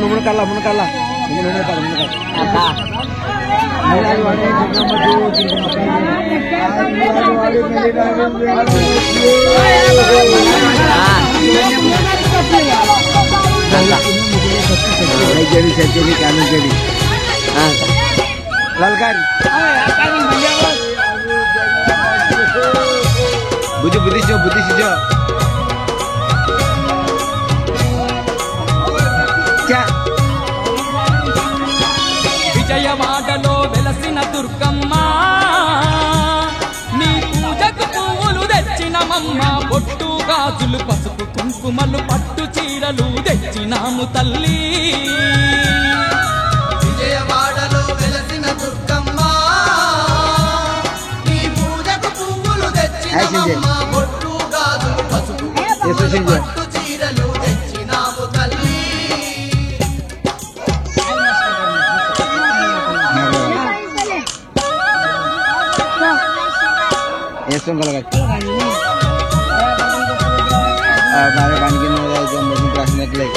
మునకాల ललकारी बुझो बुद्धि जो क्या విజయవాడలో వెలసిన దుర్గమ్మ నీ పూజకు పువ్వులు తెచ్చినమమ్మ బొట్టు గాజులు పసుపు కుంకుమలు పట్టు చీరలు తెచ్చినాము తల్లి విజయవాడలో వెలసిన దుర్గమ్మ నీ పూజకు పువ్వులు తెచ్చినమమ్మ బొట్టు గాజులు పసుపు కుంకుమలు పట్టు చీరలు తెచ్చినాము తల్లి हमारे पानी के रखने के लिए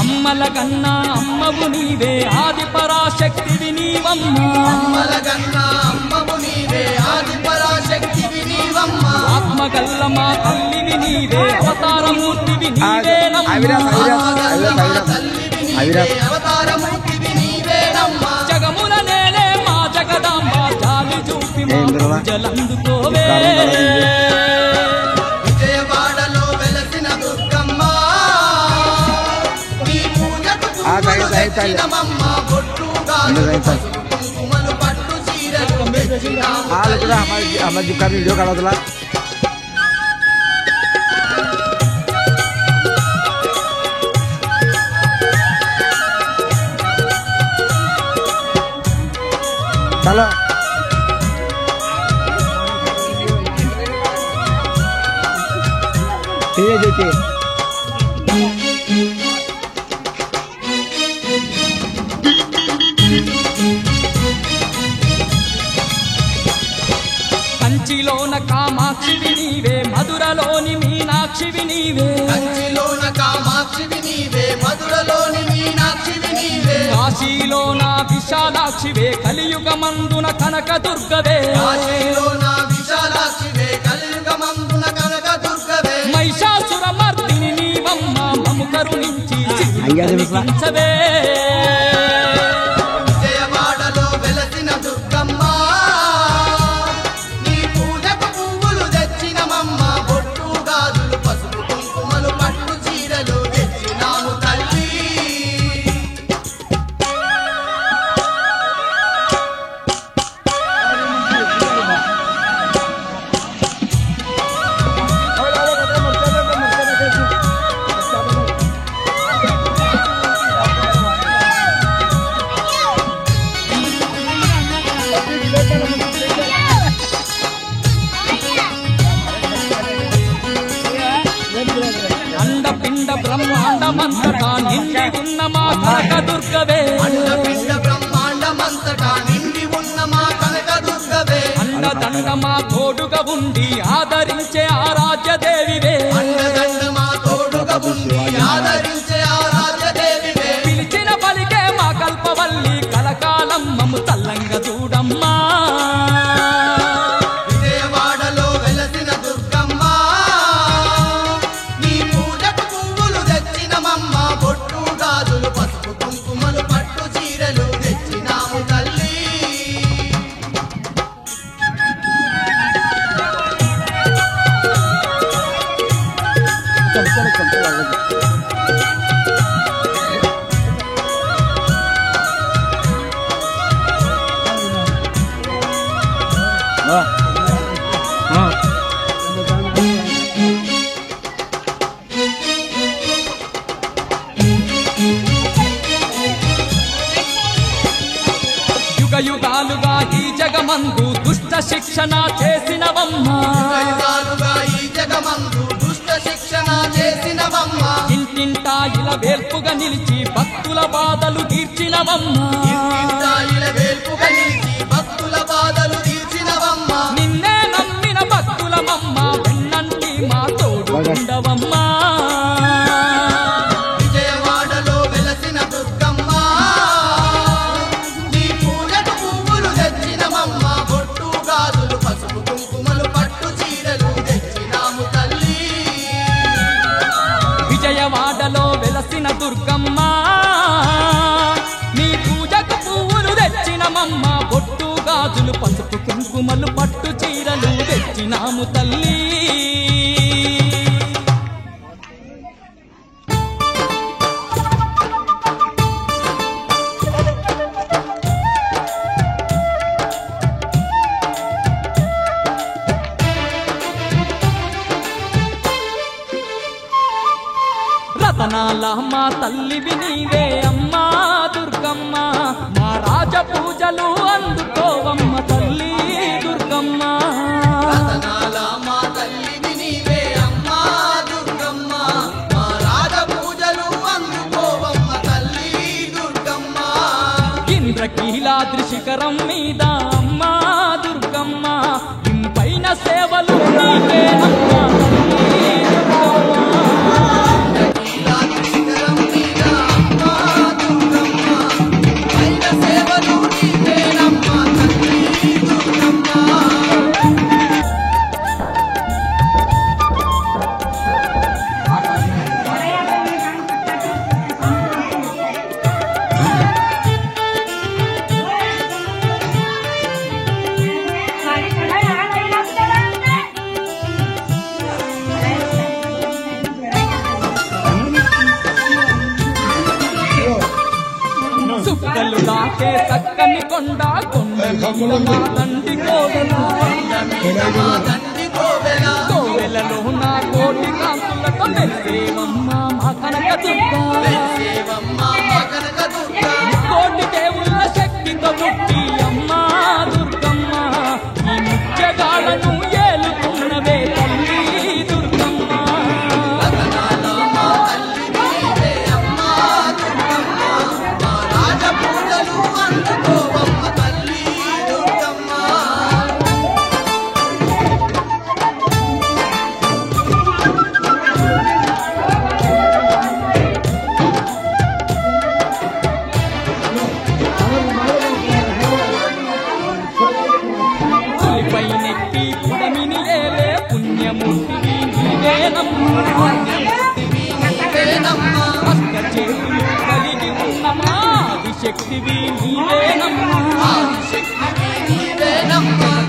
అమ్మల కన్నా అమ్మవు నీవే ఆది పరాశక్తివి నీవమ్మ అమ్మల కన్నా అమ్మవు నీవే ఆది పరాశక్తివి నీవమ్మ ఆత్మగల్ల మా తల్లివి నీవే అవతారమూర్తివి నీవేనమ్మ జగముల నేనే మా జగదాంబ జాలి చూపి జలందుకోవే విజయవాడలో వెలసిన దుర్గమ్మ నీ పూజకు పువ్వులు తెచ్చినమమ్మ బొట్టు గాజులు పసుపు కుంకుమలు పట్టు చీరలు తెచ్చినాము हमारे जो का वीडियो काढा तुला चलो ठीक है देते కంచిలోన కామాక్షివి నీవే మధురలోని మీనాక్షివి నీవే కంచిలోన కామాక్షివి నీవే మధురలోని మీనాక్షివి నీవే కాశీలోన విశాలాక్షివే కలియుగమందున కనక దుర్గవే కాశీలోన విశాలాక్షివే కలియుగమందున కనక దుర్గవే మహిషాసుర మర్దిని నీవమ్మ మము కరుణించి చిత్రించవే విజయవాడలో వెలసిన దుర్గమ్మ నీ పూజకు పువ్వులు తెచ్చినమమ్మ బొట్టు గాజులు పసుపు కుంకుమలు పట్టు చీరలు తెచ్చినాము తల్లి అండపిండ బ్రహ్మాండమంతటా నిండి ఉన్న మా కనక దుర్గవే అండపిండ బ్రహ్మాండమంతటా నిండి ఉన్న మా కనక దుర్గవే అండదండ మా తోడుగా ఉండి ఆదరించే ఆరాధ్య దేవివే అండదండ మా తోడుగా ఉండి ఆదరించే ఆరాధ్య దేవివే పిలిచిన పలికే మా కల్పవల్లి కలకాలం మమ్ము తల్లంగా చూడమ్మా విజయవాడలో వెలసిన దుర్గమ్మ నీ పూజకు పువ్వులు తెచ్చినమమ్మ బొట్టు గాజులు పసుపు కుంకుమలు పట్టు చీరలు తెచ్చినాము తల్లి యుగ యుగాలుగా ఈ జగమందు దుష్ట శిక్షణ చేసినవమ్మ యుగాలుగా ఈ జగమందు ఇంటింటాయిల వేల్పుగా నిలిచి భక్తుల బాధలు తీర్చినవమ్మా ఇంటింటాయిల వేల్పుగా నిలిచి భక్తుల బాధలు తీర్చినవమ్మ నిన్నే నమ్మిన భక్తులమమ్మ వెన్నంటి మా తోడు ఉండవమ్మా విజయవాడలో వెలసిన దుర్గమ్మ నీ పూజకు పువ్వులు తెచ్చినవమ్మ బొట్టు గాజులు పసుపు కుంకుమలు పట్టు చీరలు తెచ్చినాము తల్లి విజయవాడలో వెలసిన దుర్గమ్మ నీ పూజకు పువ్వులు తెచ్చినమమ్మ బొట్టు గాజులు పసుపు కుంకుమలు పట్టు చీరలు తెచ్చినాము తల్లి రతనాల మా తల్లివి నీవే అమ్మా దుర్గమ్మ మా రాజ పూజలు అందుకోవమ్మ తల్లి దుర్గమ్మ రతనాల మా తల్లివి నీవే అమ్మా దుర్గమ్మ మా రాజ పూజలు అందుకోవమ్మ తల్లి దుర్గమ్మ ఇంద్రకీలాద్రి శిఖరం మీద అమ్మా దుర్గమ్మ ఇంపైన సేవలు నీవే అమ్మా తల్లి దుర్గమ్మ సుక్కలు దాకే చక్కని కొండ కొండ మీద నా తండ్రి కోవెలలో నా కోటి కాంతులతో మెరిసేవమ్మ మా కనక దుర్గా కోటి దేవుళ్ళ శక్తితో పుట్టి అమ్మా దుర్గమ్మ ఈ ముత్యగాలను ఏలుతున్నవే తల్లి దుర్గమ్మ పులిపైనెక్కి పుడమిని ఏలే పుణ్యమూర్తివి నీవేనమ్మా అష్ట చేతులు కలిగి ఉన్న మాది శక్తివి నీవేనమ్మా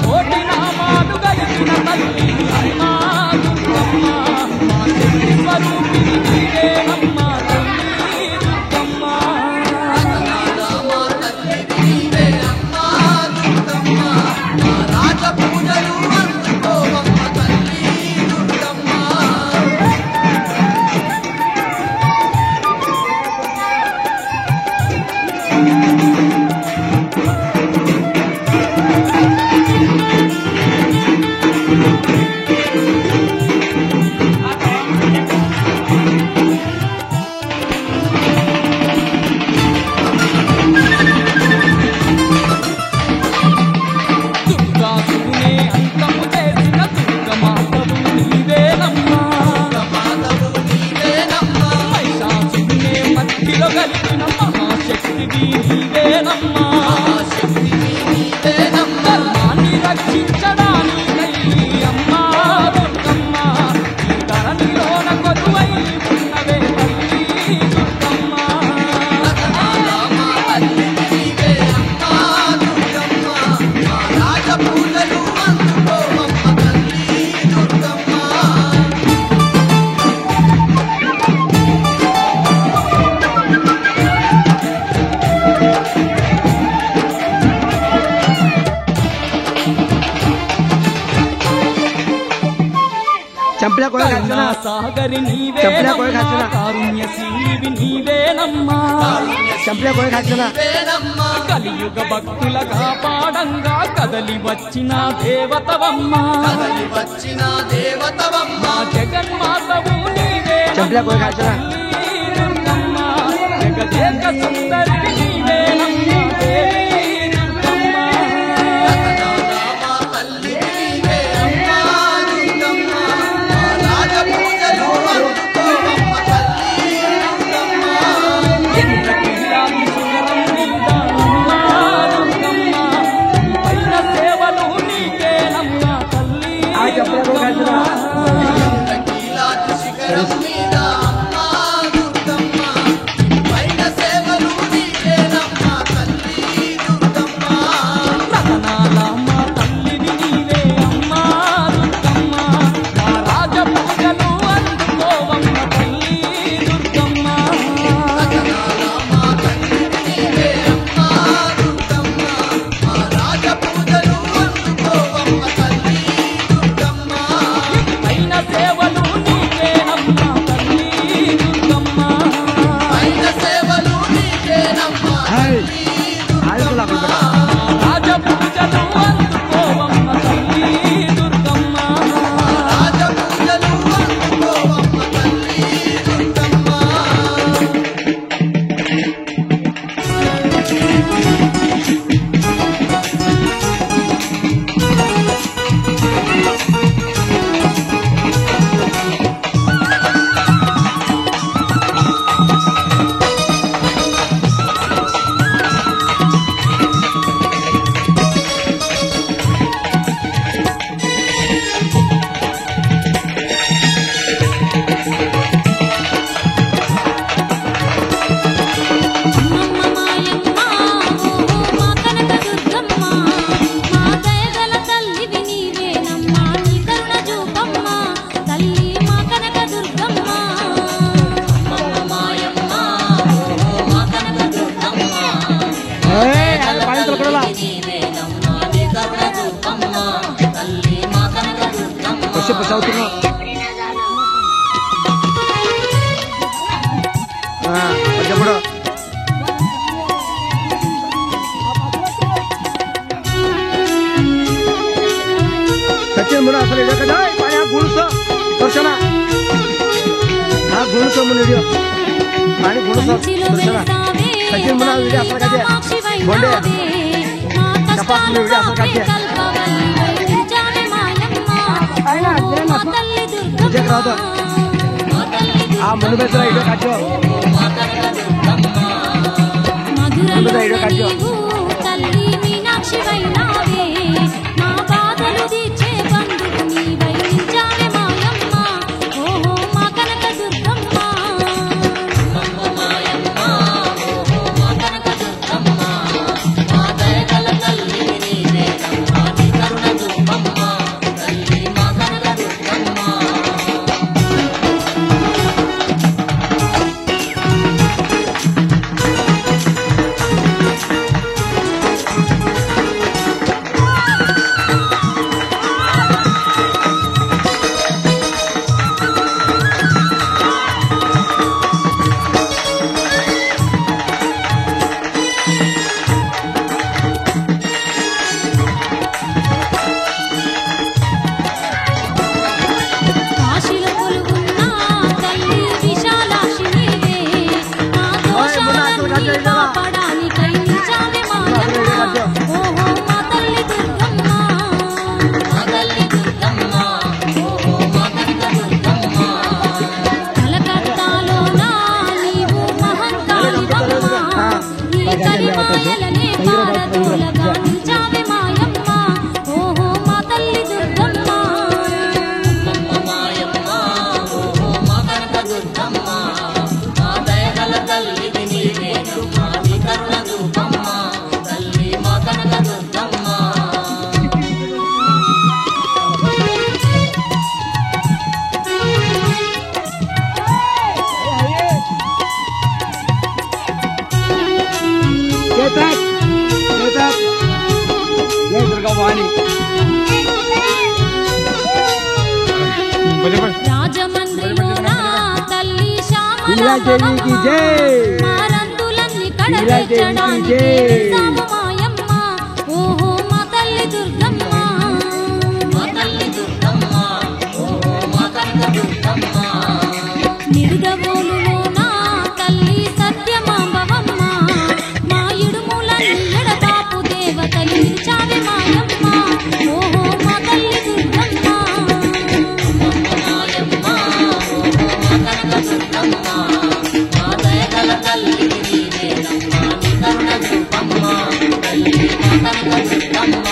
కోటి నామాలు కలిగిన తల్లి అమ్మా దుర్గమ్మ మా శక్తి స్వరూపిణి నీవేనమ్మా తల్లి దుర్గమ్మ పూజలు అందుకోవమ్మ తల్లి దుర్గమ్మ దుర్గాసునే అంతము చేసిన దుర్గమాతవు నీవేనమ్మా మహిషాసునే మట్టిలో కలిపిన మహాశక్తివి నీవేనమ్మా ధర్మాన్ని రక్షించడానికై అమ్మా దుర్గమ్మ ఈ ధరణిలోన కొలువై ఉన్నవే తల్లి దుర్గమ్మ పూజలు అందుకోవమ్మ తల్లి దుర్గమ్మ चंपला कोई खाचना సాగరి నీవే చంపలే కోయి ఖర్చునా. కారుణ్యశీలివి నీవేనమ్మా चंपला कोई खाचना కలియుగ భక్తుల కాపాడంగా కదలి వచ్చిన దేవతవమ్మా వచ్చిన దేవతవమ్మ మా జగన్మాతవు నీవే చంపలే కోయి ఖర్చునా తల్లి దుర్గమ్మ. ఏక సుందరి నీవేనమ్మ దేవి దుర్గమ్మ. మా తల్లి నీవే అమ్మా దుర్గమ్మ, మా రాజ పూజలు అందుకోవమ్మ తల్లి దుర్గమ్మ. ఇంద్రకీలాది శిఖరం మీద అమ్మ దుర్గమ్మ, పైన సేవలు నీకేనమ్మ తల్లి దుర్గమ్మ. ఇంద్రకీలాద్రి శిఖరం మీద అమ్మా దుర్గమ్మ, పైన సేవలు నీకేనమ్మ తల్లి దుర్గమ్మ. రతనాల మా తల్లివి నీవే అమ్మ దుర్గమ్మ, మా రాజ పూజలు అందుకోవమ్మ తల్లి దుర్గమ్మ. మా తల్లి నీవే అమ్మా దుర్గమ్మ, మా రాజ పూజలు అందుకోవమ్మ తల్లి దుర్గమ్మ. పైన సేవలు నీకేనమ్మ తల్లి దుర్గమ్మ. పైన సేవలు నీకేనమ్మ రాజ పూజలు అందుకోవమ్మ తల్లి దుర్గమ్మ. రాజ పూజలు అందుకోవమ్మ తల్లి దుర్గమ్మ. అమ్మమ్మ మాయమ్మ ఓ మా కనక దుర్గమ్మ, మా దయగల తల్లివి నీవేనమ్మ, నీ కరుణ చూపమ్మ తల్లి మా కనక దుర్గమ్మ. అమ్మమ్మ మాయమ్మ ఓ మా కనక దుర్గమ్మ, నీవేనమ్మ, నీ కరుణ చూపమ్మ తల్లి మా కనక దుర్గమ్మ. కూడా सचिन मुना असले जगह जाए पाया गुणसो दर्शना हा गुणसो मुन व्हिडिओ आणि गुणसो दर्शना सचिन मुना व्हिडिओ असला काजे गोंडे तपास व्हिडिओ असला काजे तुझे राहतो हा मनुबेसरा व्हिडिओ काजो मनुबेसरा व्हिडिओ काजो తల్లి మీనాక్షి వైనావే, మా బాధలు తీర్చే బంధువు నీవై నిలిచావే మాయమ్మ, ఓహో మా కనక దుర్గమ్మ. అమ్మమ్మ మాయమ్మ ఓహో మా కనక దుర్గమ్మ, మా దయగల తల్లి నీవేనమ్మ, నీ కరుణ చూపమ్మ తల్లి మా కనక దుర్గమ్మ. కాశీలో కొలువున్న తల్లి విశాలాక్షి నీవే, మా దోషాలన్నీ కాపాడానికై నిలిచావే మాయమ్మ, ఓహో మా తల్లి దుర్గమ్మ. మా తల్లి దుర్గమ్మ, ఓహో మా కనక దుర్గమ్మ. కలకత్తాలోన నీవు మహంకాళివమ్మ, నీ కలిమాయలనే పారదోలగా నిలిచావే మాయమ్మ, ఓహో మా తల్లి దుర్గమ్మ. అమ్మమ్మ మాయమ్మ ఓహో మా కనక దుర్గమ్మ, మా దయగల తల్లివి నీవేనమ్మ, నీ కరుణ చూపమ్మ తల్లి మా కనక దుర్గమ్మ. चेतक चेतक जय दुर्गा वाणी రాజమండ్రిలోన తల్లి लीला देवी की जय మారందులన్నీ लीला देवी की కడతెచ్చడానికి जय మాయమ్మ, ఓహో మా తల్లి దుర్గమ్మ. మా తల్లి దుర్గమ్మ, ఓహో మా కనక దుర్గమ్మ. నిడుదవోలులోన తల్లి సత్యమాంబ ఓహో మా తల్లి దుర్గమ్మ మాయమ్మ ఓ మా కనకదుర్గమ్మ మా దయగల తల్లి నీవేనమ్మ నీ కరుణ చూపమ్మ తల్లి మా కనకదుర్గమ్మ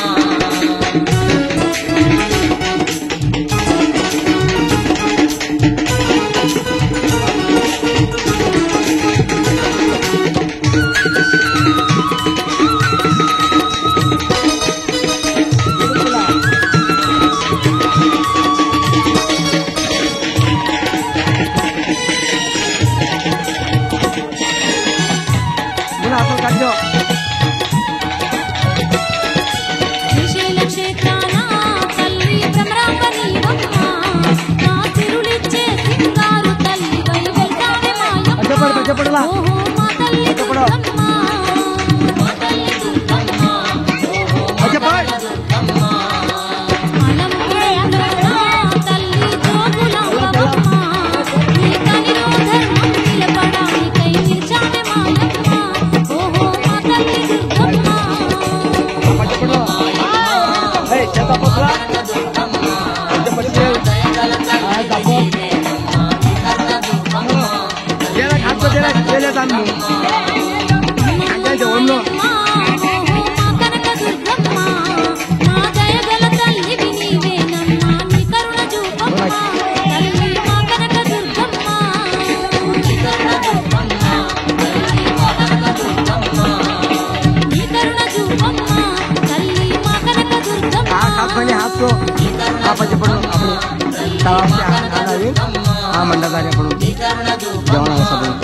అసలు కట్టో శ్రీశైల క్షేత్రాన తల్లి భ్రమరాంబ నీవమ్మ నా తిరులిచ్చే సింగారు తల్లి వై వెళ్తానే మాయమ్మ చెప్పడులా ఓహో మా తల్లి దుర్గమ్మ మా తల్లి దుర్గమ్మ ఓ చెప్పండి అలంపుడే అందమ్మ తల్లి జోగులాంబమ్మ నీ కనిలో ధర్మం నిలబడానికై నిలిచానే మాయమ్మ ఓహో మా తల్లి దుర్గమ్మ చెప్పడులా చెప్పలా దయగల తల్లి నీవేనమ్మ నీ కరుణ చూపమ్మ మండదారి అప్పుడు జవనాల సభలు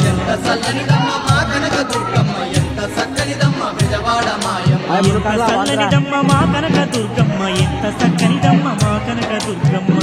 ఎంత చల్లనిదమ్మ మా కనక దుర్గమ్మ ఎంత చక్కనిదమ్మ బెజవాడ మాయమ్మ ఎంత చల్లనిదమ్మ మా కనక దుర్గమ్మ ఎంత చక్కనిదమ్మ మా కనక దుర్గమ్మ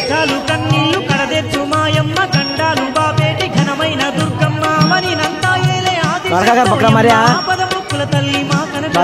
చాలు కన్నీళ్లు కడదెచ్చు మాయమ్మ కండాలు బాబేటి ఘనమైన దుర్గమ్మ మని నంతా ఏలే ఆపద ముక్కుల తల్లి మా కనక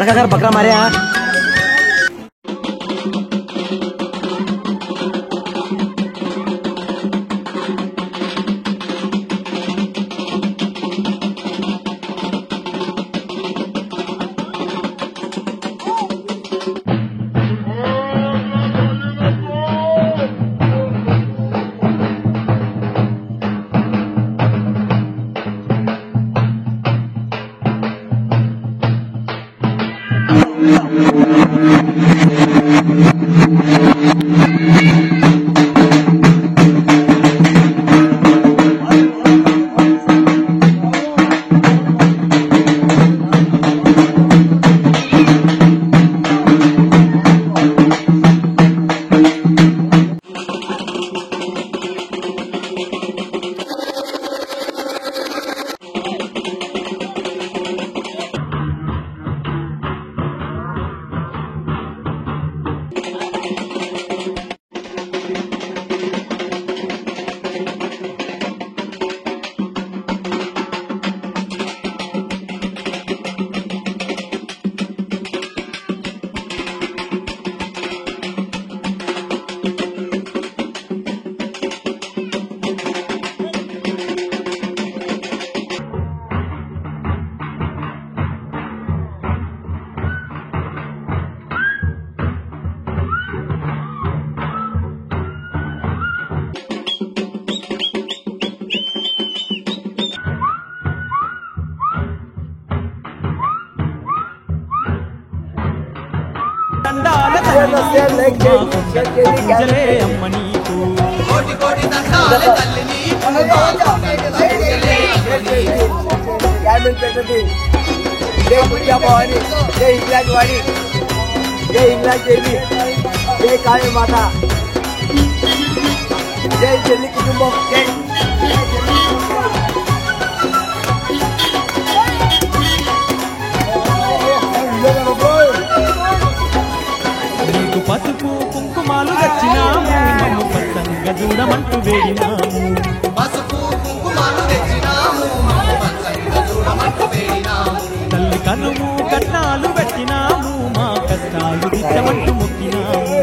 అమ్మ నీకు కోటి కోటి దండాల తల్లి జై ఇంగ్లాండ్ దేవి జై కాళీ మాత జై చెల్లి కుటుంబం జై నీకు పసుపు కుంకుమాలు తెచ్చినాము మమ్ము పచ్చంగా చూడమంటూ వేడినాము పసుపు కుంకుమాలు తెచ్చినాము పచ్చంగా చూడమంటూ వేడినాము తల్లి కనుము కట్నాలు పెట్టినాము మా కష్టాలు దిచ్చమంటూ మొక్కినాము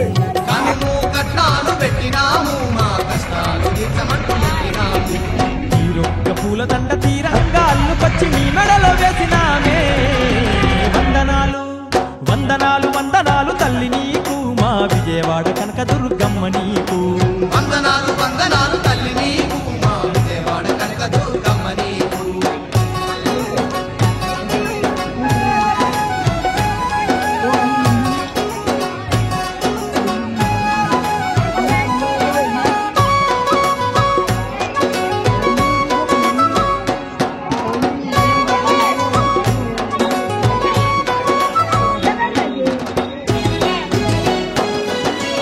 కనుము కట్నాలు పెట్టినాము మా కష్టాలు తీర్చమంటూ మొక్కినాము తీరొక్క పూల దండ తీరంగాళ్ళు పచ్చి నీ మెడలో వేసినామే వందనాలు వందనాలు వందనాలు తల్లి నీకు మా విజయవాడ కనక దుర్గమ్మ నీకు వందనాలు వందనాలు తల్లి నీకు మా విజయవాడ కనక దుర్గమ్మ నీకు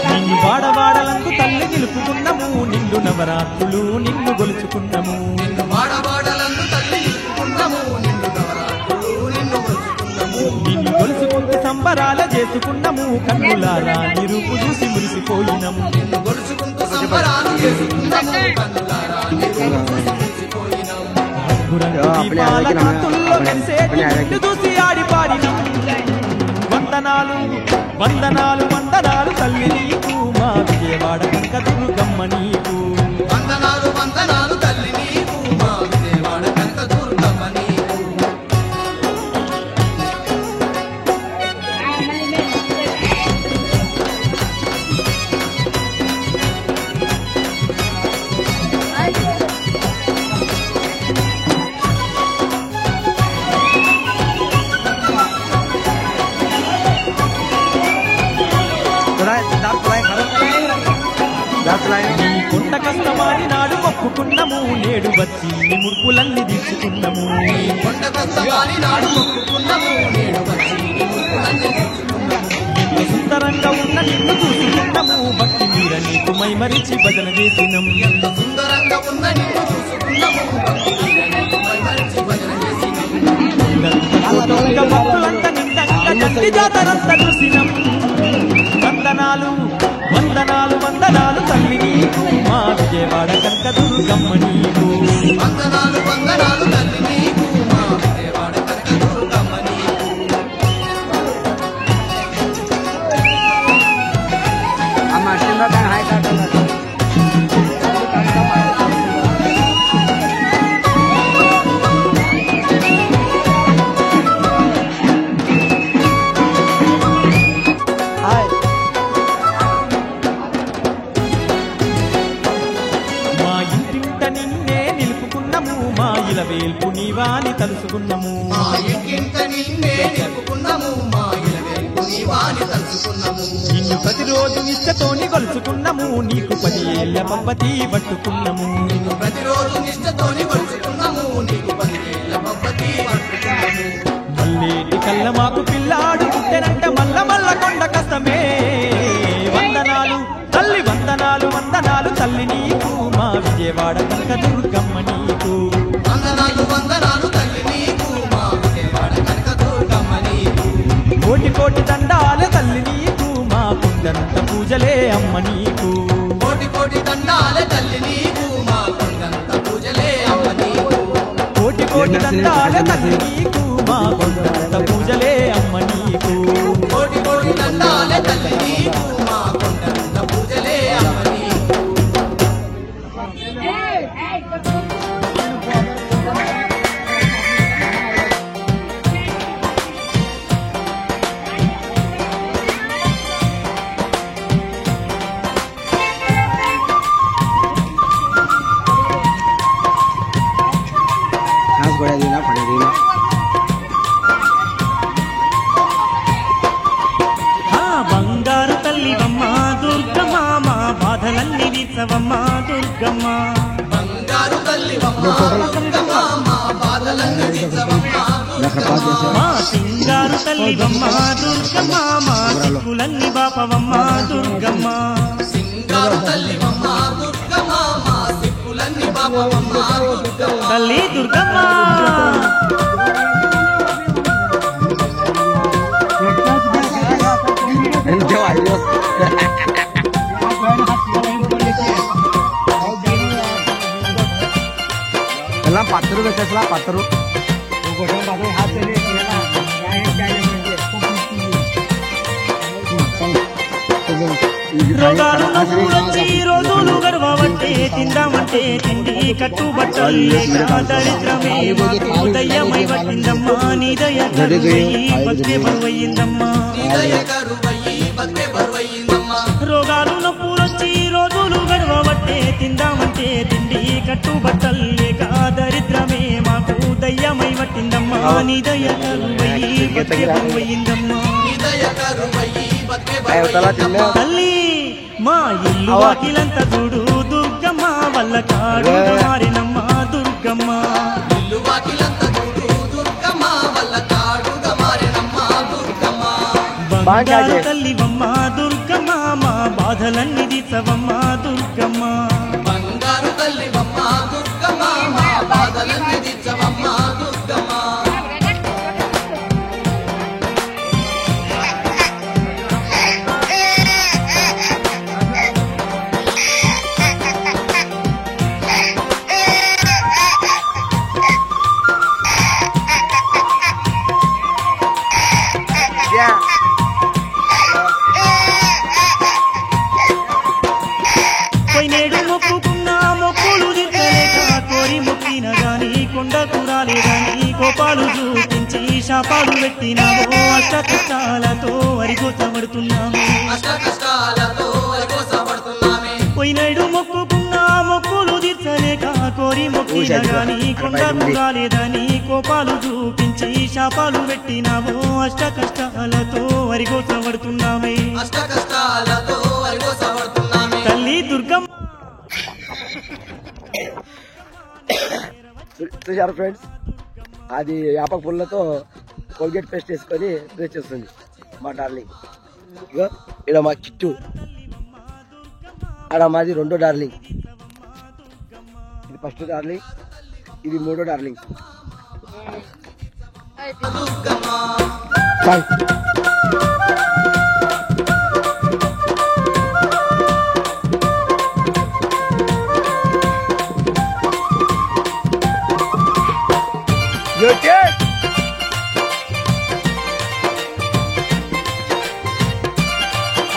నిన్ను వాడవాడలందు తల్లి నిలుపుకున్నాము నిండు నవరాత్రులు నిన్ను గొలుచుకున్నాము నిన్ను వాడవాడలందు తల్లి నిలుపుకున్నాము నిన్ను నవరాత్రులు నిన్ను కొలుచుకున్నాము నిన్ను గొలుచుకుంటూ సంబరాల చేసుకున్నాము కన్నులారా నీ రూపు చూసి మురిసిపోయినము నిన్ను గొలుచుకుంటూ సంబరాలు చేసుకున్నాము కన్నులారా నిన్ను చూసి మురిసిపోయినాము రంగురంగు దీపాల కాంతుల్లో మెరిసేటి నిన్ను చూసి ఆడిపాడినాము వందనాలు వందనాలు వందనాలు తల్లి నీకు మా విజయవాడ కనక దుర్గమ్మ నీకు వందనాలు వందనాలు తల్లి నీకు మా విజయవాడ కనక దుర్గమ్మ నీకు నీ కొండ కష్టమాడి నాడు మొక్కుకున్నాము నేడు వచ్చి నీ మురుకులన్నీ తీర్చుకున్నాము ఎంత సుందరంగా ఉన్న నిన్ను చూసుకున్నాము భక్తి మీర నీకు మైమరిచి భజన చేసినాము భక్తులంతా నిండంగా దండి జాతరంతా చూసినాం వందనాలు వందనాలు వందనాలు తల్లి నీకు మా విజయవాడ కనకదుర్గమ్మ నీకు వందనాలు వందనాలు తల్లి నీకు మా విజయవాడ కనకదుర్గమ్మ నీకు అమ్మ చిన్నగా హాయ్ కాటలు వేల్పు నీవాని తలుసుకున్నాము మా ఇంటింట నిన్నే నిలుపుకున్నాము మా ఇలవేల్పు నీవాని తలుసుకున్నాము నిన్ను ప్రతిరోజు నిష్టతోని కొలుచుకున్నాము నీకు 10 ఏళ్ల పబ్బతి పట్టుకున్నాము నిన్ను ప్రతిరోజు నిష్టతోని కొలుచుకున్నాము నీకు 10 ఏళ్ల పబ్బతి పట్టుకున్నాము మల్లేటి కళ్ళ మాకు పిల్లాడు పుట్టెనంట మల్ల మల్ల కొండ కష్టమే వందనాలు తల్లి వందనాలు వందనాలు తల్లి నీకు మా విజయవాడ కనకదుర్గమ్మ నీకు వందనాలు వందనాలు తల్లి నీకు మా విజయవాడ కనకదుర్గమ్మ నీకు కోటి కోటి దండాల తల్లి నీకు మా కుందంత పూజలే అమ్మ నీకు కోటి కోటి దండాల తల్లి నీకు మా కుందంత పూజలే అమ్మ నీకు కోటి కోటి దండాల తల్లి నీకు మా కుందంత పూజలే అమ్మ నీకు కోటి కోటి దండాల తల్లి నీకు మా కుందంత పూజలే అమ్మ నీకు బంగారు తల్లివమ్మ దుర్గమ్మ మా బాధలన్నీ తీర్చవమ్మ దుర్గమ్మ బంగారు తల్లివమ్మ దుర్గమ్మ మా బాధలన్నీ తీర్చవమ్మ మా సింగారు తల్లివమ్మ దుర్గమ్మ మా సిక్కులన్నీ బాపవమ్మ దుర్గమ్మ సింగారు తల్లివమ్మ దుర్గమ్మ మా సిక్కులన్నీ బాపవమ్మ దుర్గమ్మ తల్లి దుర్గమ్మ ಎಲ್ಲ ಪತ್ತರು ಬೇಕಲ್ಲ ಪತ್ತರು రోగాలు నవ్వులొచ్చి రోజులు గడవవంటే తిందామంటే తిండి కట్టుబట్టలు లేక దరిద్రమే మాకు దయ్యమై పట్టిందమ్మా నీ దయ కరువయ్యి బతికే బరువయ్యిందమ్మా రోగాలు నవ్వులొచ్చి రోజులు గడవబట్టే తిందామంటే తిండి కట్టుబట్టలు లేక దరిద్రమే మాకు దయ్యమై పట్టిందమ్మా నీ దయ కరువయ్యి బతికే బరువయ్యిందమ్మా తల్లి మా ఇల్లు వాకిలంత చూడు దుర్గమ్మ వల్ల కాడు మారినమ్మ దుర్గమ్మ ఇల్లు వాకిలంత చూడు దుర్గమ్మ వల్ల కాడుగా మారినమ్మ దుర్గమ్మ బంగారు తల్లివమ్మ దుర్గమ్మ మా బాధలన్నీ తీర్చవమ్మ దుర్గమ్మ బంగారు తల్లివమ్మ దుర్గమ్మ మా బాధలన్నీ తీర్చవమ్మ దుర్గమ్మ పోయినేడు మొక్కుకున్న మొక్కులు తీర్చలేక కోరి మొక్కిన గాని కొండకు రాలేదని కోపాలు చూపించి శాపాలు పెట్టినాము అష్ట కష్టాలతో అరిగోతబడుతున్నాము అష్ట కష్టాలతో అరిగోసపడుతున్నామే పోయినేడు మొక్కుకున్న మొక్కులు తీర్చలేక కోరి మొక్కిన గాని కొండకు రాలేదని కోపాలు చూపించి శాపాలు పెట్టినాము అష్ట కష్టాలతో అరిగోతబడుతున్నామే అష్ట కష్టాలతో చూశారు ఫ్రెండ్స్, అది యాపక పుల్లతో కోల్గేట్ పేస్ట్ వేసుకొని బ్రష్ చేస్తుంది మా డార్లింగ్. ఇగో ఇక్కడ మా కిట్టు, ఆడ మాది రెండో డార్లింగ్, ఇది ఫస్ట్ డార్లింగ్, ఇది మూడో డార్లింగ్.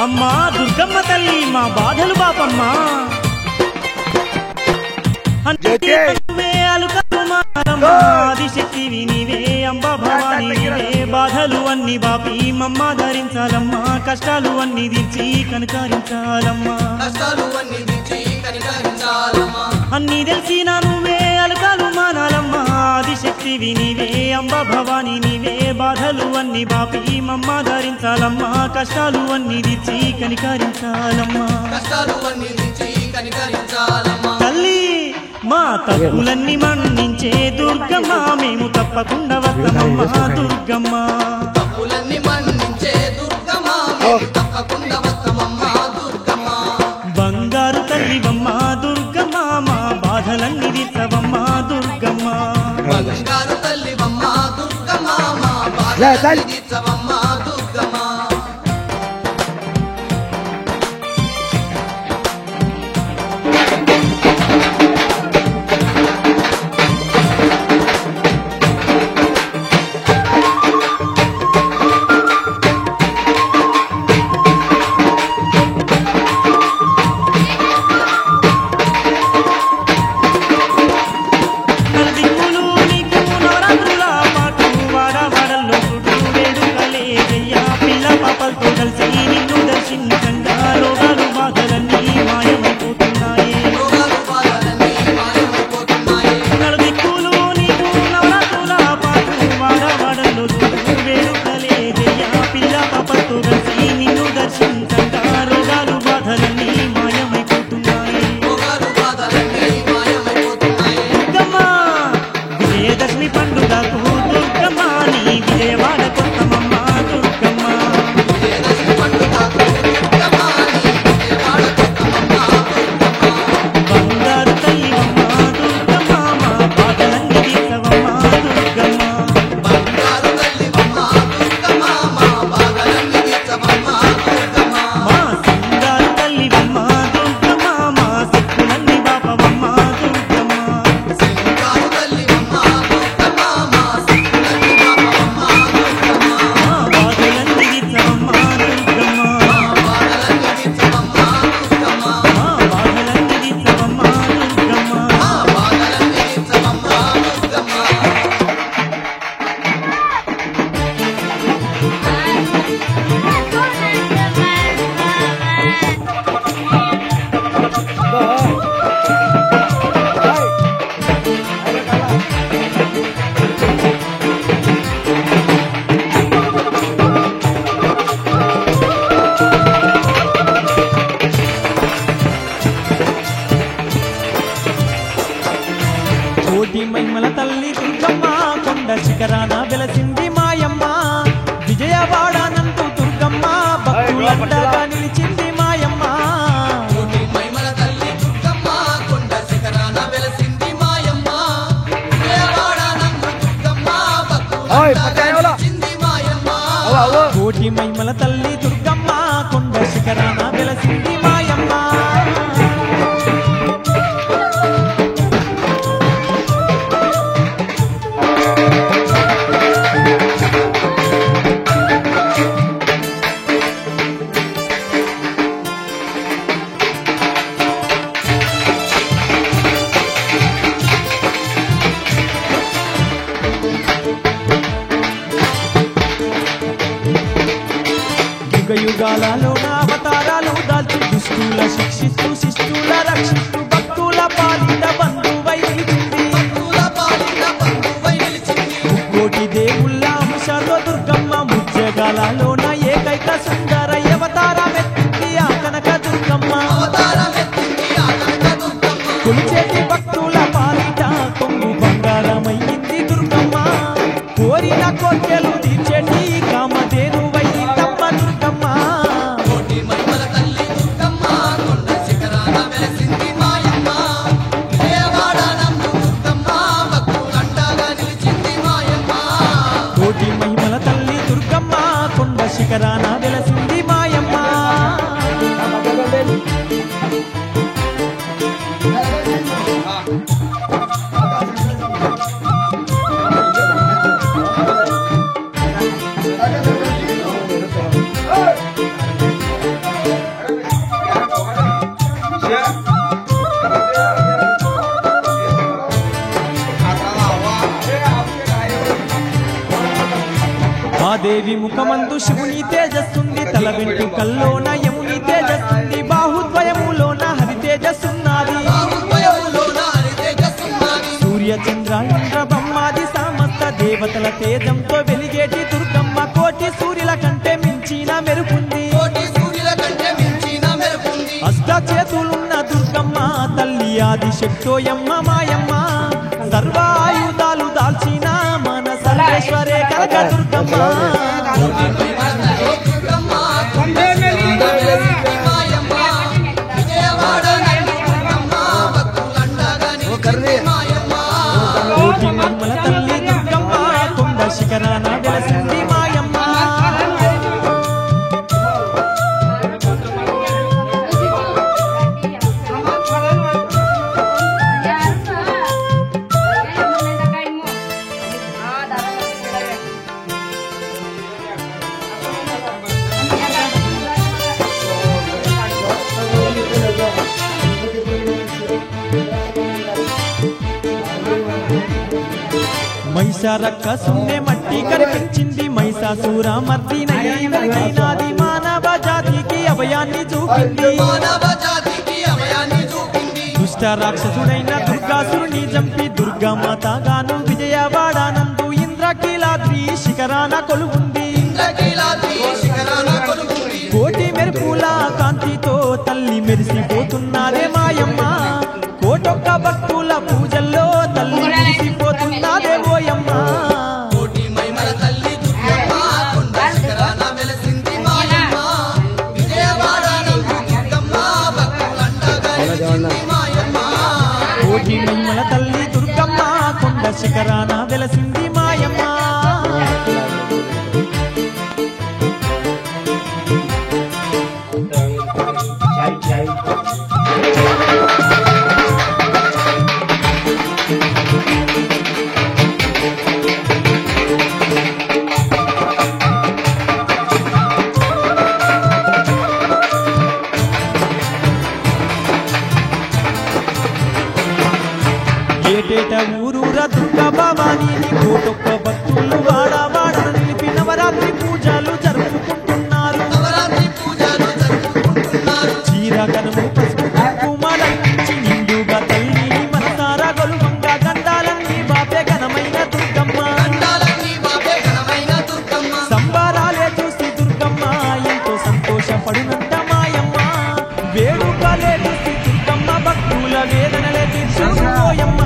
అమ్మా దుర్గమ్మ తల్లి మా బాధలు బాపమ్మా, ఆదిశక్తివి నీవే అంబా భవాని నీవే, బాధలు అన్ని బాపి మమ్మ ధరించాలమ్మా, కష్టాలు అన్ని దించి కనకరించాలమ్మా, అన్ని తెలిసిన నువ్వే అలకాలు మానాలమ్మా, ఆదిశక్తివి నీవే అంబా భవాని నీవే, బాధలు అన్ని బాపి మమ్మ ధరించాలమ్మా, కష్టాలు అన్ని దించి కనకరించాలమ్మా. తల్లి మా తప్పులన్నీ మన్నించే దుర్గమ్మ, మేము తప్పకుండా వస్తామమ్మా దుర్గమ్మ. బంగారు తల్లివమ్మ దుర్గమ్మ, మా బాధలన్నీ తీర్చవమ్మ దుర్గమ్మ. కోటి మహిమల తల్లి దుర్గమ్మ, కొండ శిఖరాన వెలసింది మాయమ్మ, విజయవాడనంటూ దుర్గమ్మ, భక్తులండగా నిలిచింది మాయమ్మ. కోటి మహిమల తల్లి దుర్గమ్మ, కొండ శిఖరాన వెలసింది మాయమ్మ, విజయవాడనంటూ దుర్గమ్మ, భక్తులండగా నిలిచింది మాయమ్మ. కోటి మహిమల తల్లి దుర్గమ్మ, కొండ శిఖరాన వెలసింది మాయమ్మ. యుగాలలో నా అవతారాలు దాల్చి దుష్టుల శిక్షిస్తూ శిష్టుల రక్షిస్తూ భక్తుల పాలిట బంధువై నిలిచింది. కోటి దేవుళ్ళ అంశాతో దుర్గమ్మ ముజ్జగాలలోన ఏకైక సుందర అవతారమెత్తింది ఆ కనక దుర్గమ్మ. కొలిచేటి భక్తుల పాలిట కొంగు బంగారమ దేవి ముఖమందు శివుని తేజస్సుంది తల వెంట్రుకల్లోన యముని తేజస్సుంది బాహుద్వయములోన హరి తేజస్సున్నది సూర్య చంద్ర ఇంద్ర బ్రహ్మాది సమస్త దేవతల తేజంతో వెలిగేటి దుర్గమ్మ కోటి సూర్యుల కంటే మించిన మెరుపుంది అష్ట చేతులున్న దుర్గమ్మ తల్లి ఆది శక్తోయమ్మ మాయమ్మ సర్వాయుధాలు దాల్చిన మన సర్వేశ్వరే కనక దుర్గమ్మ కోటి మహిమల తల్లి దుర్గమ్మ కొండ శిఖరాన వెలసింది మాయమ్మ మైసారక్క సున్నే మట్టి కనిపించింది మైసాసుర మర్దినైనాది మానవ జాతికి అభయాన్ని చూపింది దుష్ట రాక్షసుడైన దుర్గాసురుని చంపి దుర్గామాతగాను విజయవాడానందు ఇంద్రకీలాద్రి శిఖరాన కొలువుంది కోటి మెరుపుల కాంతితో తల్లి మెరిసిపోతున్నారే మాయమ్మ కోటొక్క భక్తుల పూజల్లో తల్లి మెరిసిపోతున్నారే ఓయమ్మ కోటి మహిమల తల్లి దుర్గమ్మ కొండ శిఖరాన వెలసింది మాయమ్మ ఏటేట ఊరూర దుర్గా భవానీని కోటొక్క భక్తులు వాడ నిలిపి నవరాత్రి పూజలు జరుపుకుంటున్నారు చీర కనుము పసుపు కుంకుమలంచి నిండుగా తల్లిని మనసారా గొలువంగా గండాలన్నీ బాపే ఘనమైన దుర్గమ్మ సంబరాలే చూసి దుర్గమ్మ ఎంతో సంతోషపడునంట మాయమ్మ వేడుకలే చూసి దుర్గమ్మ భక్తుల వేదనలే తీర్చుకోయమ్మ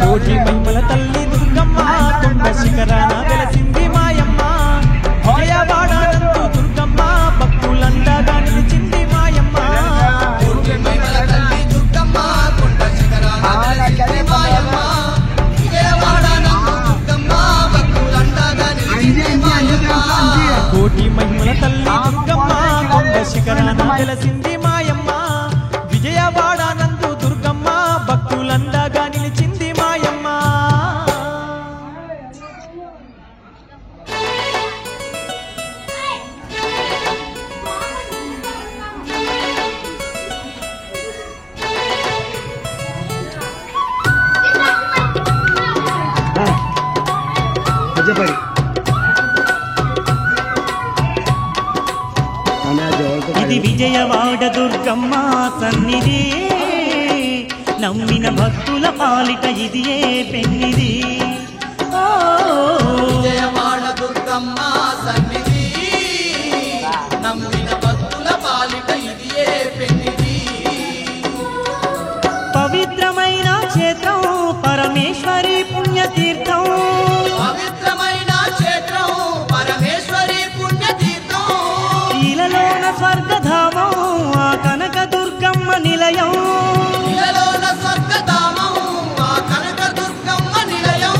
కోటి మహిమల తల్లి దుర్గమ్మ కొండ శిఖరాన వెలసింది మాయమ్మ విజయవాడానందు దుర్గమ్మ భక్తులందగా నిలిచింది మాయమ్మ కోటి మహిమల తల్లి దుర్గమ్మ కొండ శిఖరాన వెలసింది మాయమ్మ విజయవాడానందు దుర్గమ్మ భక్తులందగా నిలిచింది మాయమ్మ చెప్పండి ఇది విజయవాడ దుర్గమ్మ సన్నిధి నమ్మిన భక్తుల పాలిట ఇది ఏ పెన్నిది విజయవాడ దుర్గమ్మ సన్నిధి నమ్మిన భక్తుల పాలిట ఇది ఏ పెన్నిది పవిత్రమైన క్షేత్రం పరమేశ్వరి పుణ్యతీర్థం పవిత్రమైన క్షేత్రం పరమేశ్వరి పుణ్యతీర్థం ఇలలోన స్వర్గధామం ఆ కనక దుర్గమ్మ నిలయం ఇలలోన స్వర్గధామం ఆ కనక దుర్గమ్మ నిలయం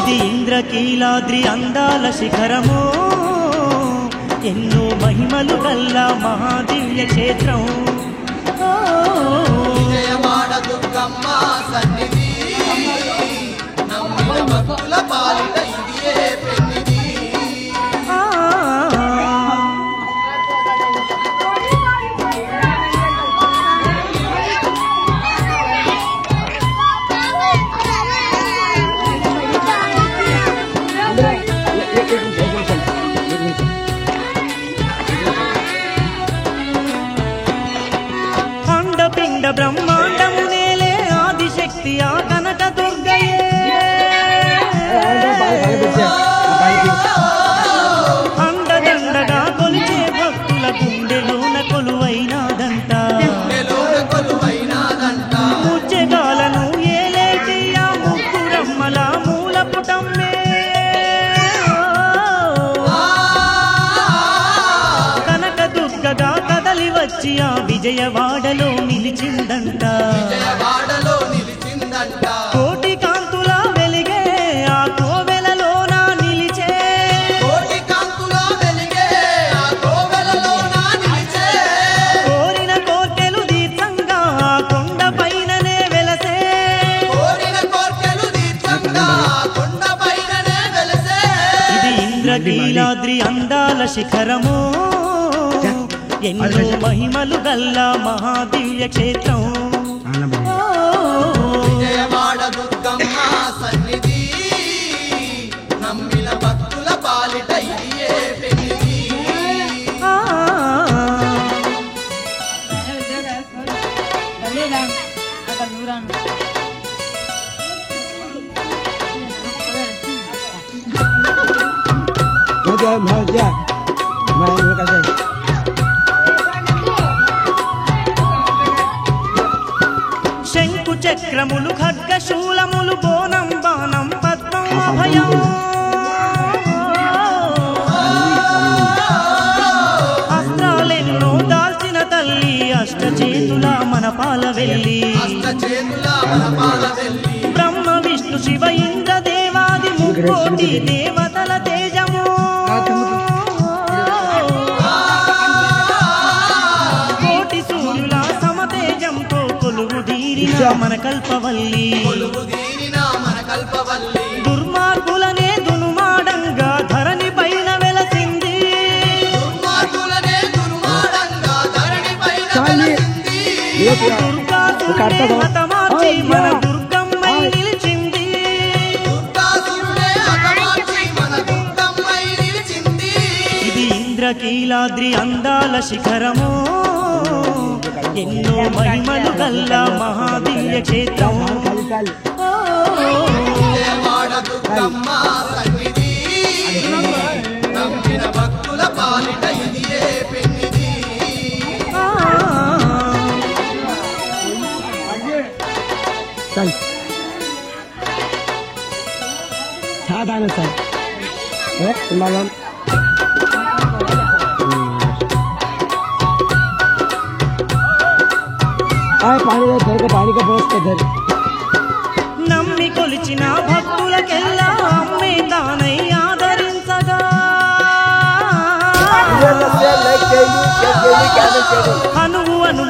ఇది ఇంద్రకీలాద్రి అందాల శిఖరము ఎన్నో మహిమలు గల్ల మహాదివ్య క్షేత్రం విజయవాడ దుర్గమ్మ సన్నిధి నమ్మిన భక్తుల పాలిట ఇది ఏ పెన్నిది వచ్చి ఆ విజయవాడలో నిలిచిందంట. విజయవాడలో నిలిచిందంట. కోటి కాంతుల వెలిగే ఆ కోవెలలోన నిలిచే. కోటి కాంతుల వెలిగే ఆ కోవెలలోన నిలిచే. కోరిన కోర్కెలు తీర్చంగా ఆ కొండ పైననే వెలసే. కోరిన కోర్కెలు తీర్చంగా కొండ పైననే వెలసే. ఇది ఇంద్రకీలాద్రి అందాల శిఖరము, ఎన్నో మహిమలు గల్లా మహాదివ్య క్షేత్రం. విజయవాడ దుర్గమ్మ సన్నిధి, నమ్మిన భక్తుల పాలిట ఇదియే పెన్నిధి. శంకు చక్రములు ఖడ్గ శూలములు బోనం బాణం పద్మం అభయం. అస్త్రాలెన్నో దాల్చిన తల్లి అష్టచేతుల మన పాల వెళ్ళి. అష్టచేతుల వనమాల వెల్లి. బ్రహ్మ విష్ణు శివ ఇంద్ర దేవాది ముక్కోటి దేవతల తేజము. కోటి సూర్యుల సమతేజంతో కొలువు తీరిన మన కల్పవల్లి. కొలువు తీరిన మన కల్పవల్లి. దుర్మార్గులనే దునుమాడంగా ధరణి పైన వెలసింది. దుర్మార్గులనే దుర్మార్గంగా ధరణి పైన వెలసింది. దుర్గాసురుడే హతమార్చి మన దుర్గమ్మై నిలిచింది. దుర్గాసురుడే హతమార్చి మన దుర్గమ్మై నిలిచింది. ఇది ఇంద్రకీలాద్రి అందాల శిఖరము, ఎన్నో మహిమలు గల్లా మహాదివ్య క్షేత్రం. విజయవాడ దుర్గమ్మ సన్నిధి, నమ్మిన భక్తుల పాలిట ఇదియే పెన్నిధి. సాధారణ సార్ మనం पानी पानी का बरस का నమ్మి కొలిచిన భక్తులకెల్లా అమ్మే తానై ఆదరించగా. इधर लग गया, लाइक चाहिए, क्या चाहिए, क्या नहीं चाहिए। అనువు అను